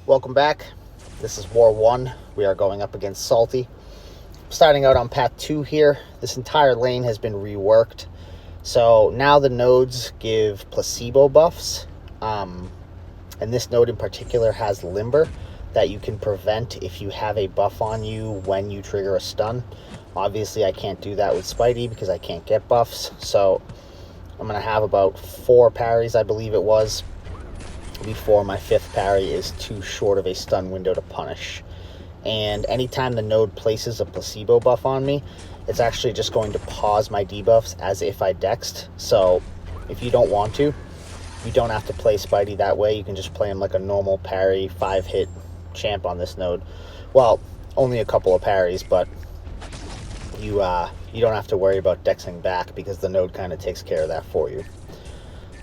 Welcome back. This is War 1. We are going up against Salty. Starting out on path 2 here. This entire lane has been reworked. So now the nodes give placebo buffs. And this node in particular has Limber that you can prevent if you have a buff on you when you trigger a stun. Obviously, I can't do that with Spidey because I can't get buffs. So I'm going to have about 4 parries, I believe it was, before my 5th parry is too short of a stun window to punish. And anytime the node places a placebo buff on me, it's actually just going to pause my debuffs as if I dexed. So if you don't want to, you don't have to play Spidey that way. You can just play him like a normal parry 5-hit champ on this node. Well, only a couple of parries, but you don't have to worry about dexing back because the node kind of takes care of that for you.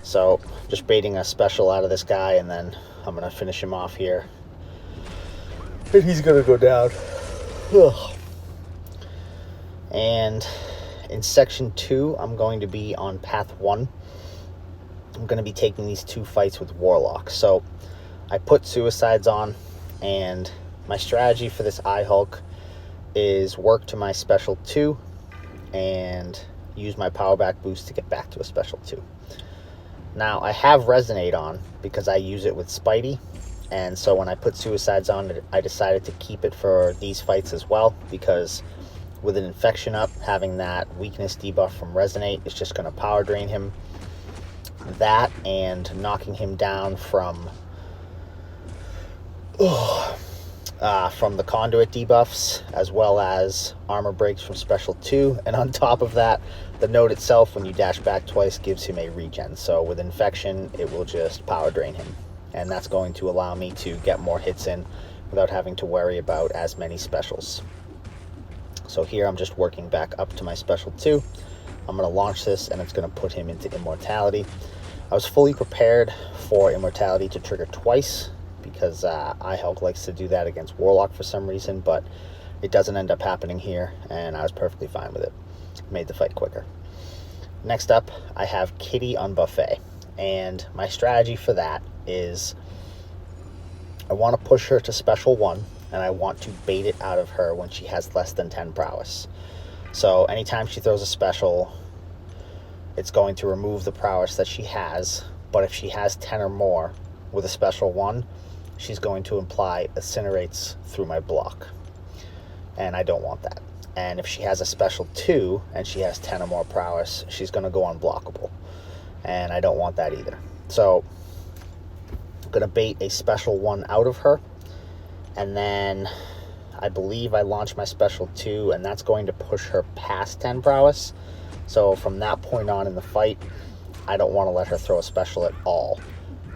So just baiting a special out of this guy, and then I'm going to finish him off here. And he's going to go down. Ugh. And in section 2, I'm going to be on path 1. I'm going to be taking these 2 fights with Warlock. So I put suicides on, and my strategy for this Ihulk is work to my special 2 and use my power back boost to get back to a special 2. Now, I have Resonate on because I use it with Spidey, and so when I put Suicides on, I decided to keep it for these fights as well, because with an Infection up, having that weakness debuff from Resonate is just going to power drain him. That and knocking him down from the Conduit debuffs, as well as armor breaks from Special 2, and on top of that, the node itself, when you dash back twice, gives him a regen. So with Infection, it will just power drain him, and that's going to allow me to get more hits in without having to worry about as many specials. So here I'm just working back up to my Special 2. I'm going to launch this, and it's going to put him into Immortality. I was fully prepared for Immortality to trigger twice, because Ihulk likes to do that against Warlock for some reason, but it doesn't end up happening here, and I was perfectly fine with it. Made the fight quicker. Next up, I have Kitty on Buffet, and my strategy for that is I want to push her to Special 1, and I want to bait it out of her when she has less than 10 prowess. So anytime she throws a special, it's going to remove the prowess that she has, but if she has 10 or more with a Special 1, she's going to imply Incinerates through my block, and I don't want that. And if she has a Special 2 and she has 10 or more prowess, she's going to go unblockable, and I don't want that either. So I'm going to bait a Special 1 out of her, and then I believe I launch my Special 2, and that's going to push her past 10 prowess. So from that point on in the fight, I don't want to let her throw a special at all.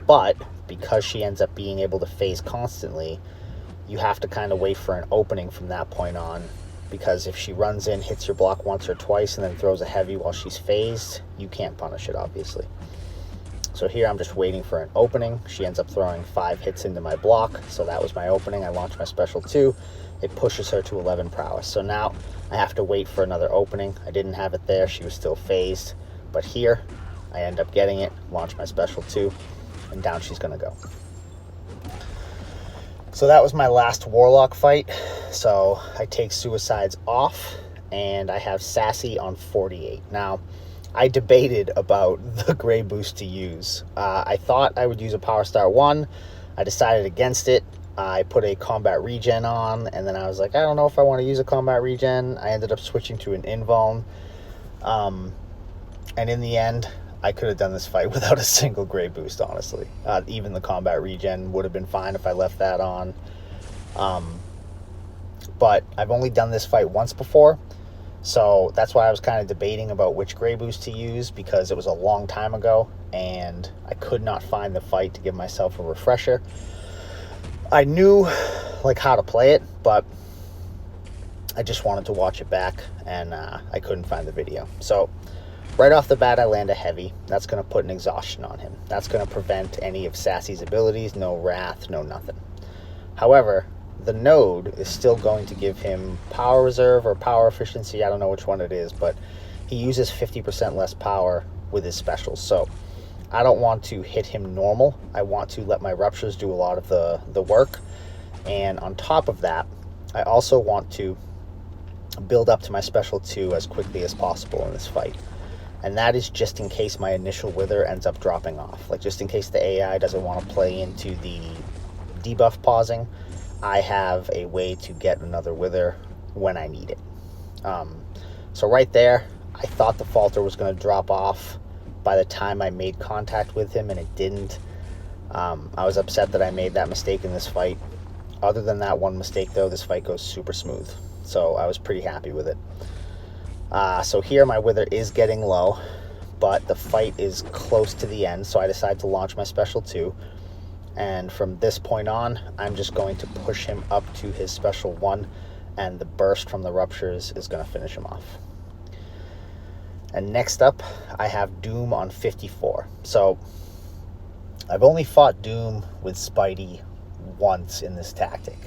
But because she ends up being able to phase constantly, you have to kind of wait for an opening from that point on, because if she runs in, hits your block once or twice, and then throws a heavy while she's phased, you can't punish it, obviously. So here I'm just waiting for an opening. She ends up throwing 5 hits into my block, so that was my opening. I launched my Special 2. It pushes her to 11 prowess. So now I have to wait for another opening. I didn't have it there. She was still phased. But here, I end up getting it, launch my Special 2, and down she's going to go. So that was my last Warlock fight. So I take Suicides off, and I have Sassy on 48. Now, I debated about the gray boost to use. I thought I would use a Power Star 1. I decided against it. I put a combat regen on, and then I was like, I don't know if I want to use a combat regen. I ended up switching to an invuln. And in the end, I could have done this fight without a single gray boost, honestly. Even the combat regen would have been fine if I left that on. But I've only done this fight once before, so that's why I was kind of debating about which gray boost to use, because it was a long time ago, and I could not find the fight to give myself a refresher. I knew like how to play it, but I just wanted to watch it back, and I couldn't find the video. So right off the bat, I land a heavy. That's going to put an exhaustion on him. That's going to prevent any of Sassy's abilities, no wrath, no nothing. However, the node is still going to give him power reserve or power efficiency. I don't know which one it is, but he uses 50% less power with his specials. So I don't want to hit him normal. I want to let my ruptures do a lot of the work. And on top of that, I also want to build up to my special 2 as quickly as possible in this fight. And that is just in case my initial wither ends up dropping off. Like, just in case the AI doesn't want to play into the debuff pausing, I have a way to get another wither when I need it. So right there, I thought the falter was going to drop off by the time I made contact with him, and it didn't. I was upset that I made that mistake in this fight. Other than that one mistake, though, this fight goes super smooth. So I was pretty happy with it. So here my wither is getting low, but the fight is close to the end, so I decide to launch my special 2. And from this point on, I'm just going to push him up to his special 1, and the burst from the ruptures is going to finish him off. And next up, I have Doom on 54. So I've only fought Doom with Spidey once in this tactic.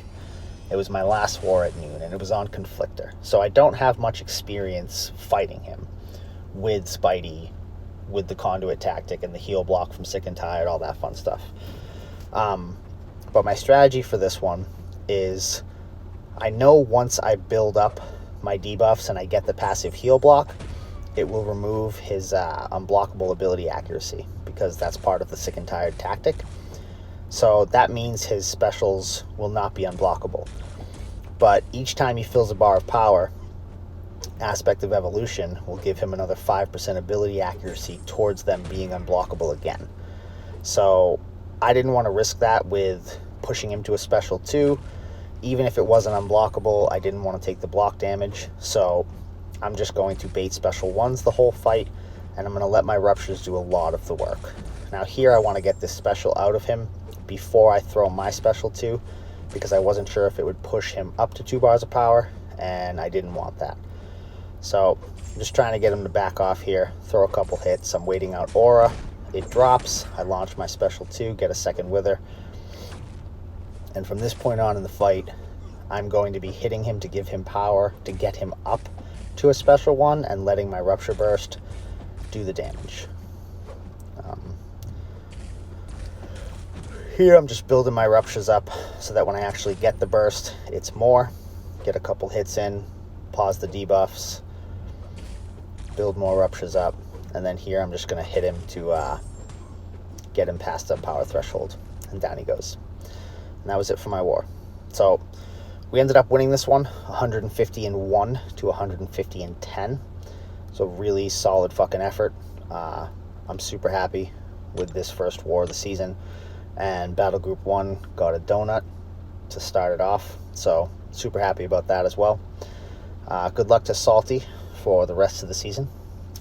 It was my last war at noon, and it was on Conflictor. So I don't have much experience fighting him with Spidey, with the conduit tactic and the heal block from Sick and Tired, all that fun stuff. But my strategy for this one is, I know once I build up my debuffs and I get the passive heal block, it will remove his unblockable ability accuracy, because that's part of the Sick and Tired tactic. So that means his specials will not be unblockable. But each time he fills a bar of power, Aspect of Evolution will give him another 5% ability accuracy towards them being unblockable again. So I didn't want to risk that with pushing him to a special 2. Even if it wasn't unblockable, I didn't want to take the block damage. So I'm just going to bait special 1s the whole fight, and I'm going to let my ruptures do a lot of the work. Now here I want to get this special out of him before I throw my special 2, because I wasn't sure if it would push him up to 2 bars of power, and I didn't want that. So I'm just trying to get him to back off here, throw a couple hits. I'm waiting out Aura. It drops. I launch my special 2, get a second wither. And from this point on in the fight, I'm going to be hitting him to give him power to get him up to a special 1, and letting my rupture burst do the damage. Here I'm just building my ruptures up so that when I actually get the burst, it's more. Get a couple hits in, pause the debuffs, build more ruptures up, and then here I'm just going to hit him to get him past the power threshold, and down he goes. And that was it for my war. So we ended up winning this one 150-1 to 150-10. So really solid fucking effort. I'm super happy with this first war of the season. And Battle Group 1 got a donut to start it off. So super happy about that as well. Good luck to Salty for the rest of the season.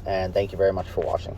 And thank you very much for watching.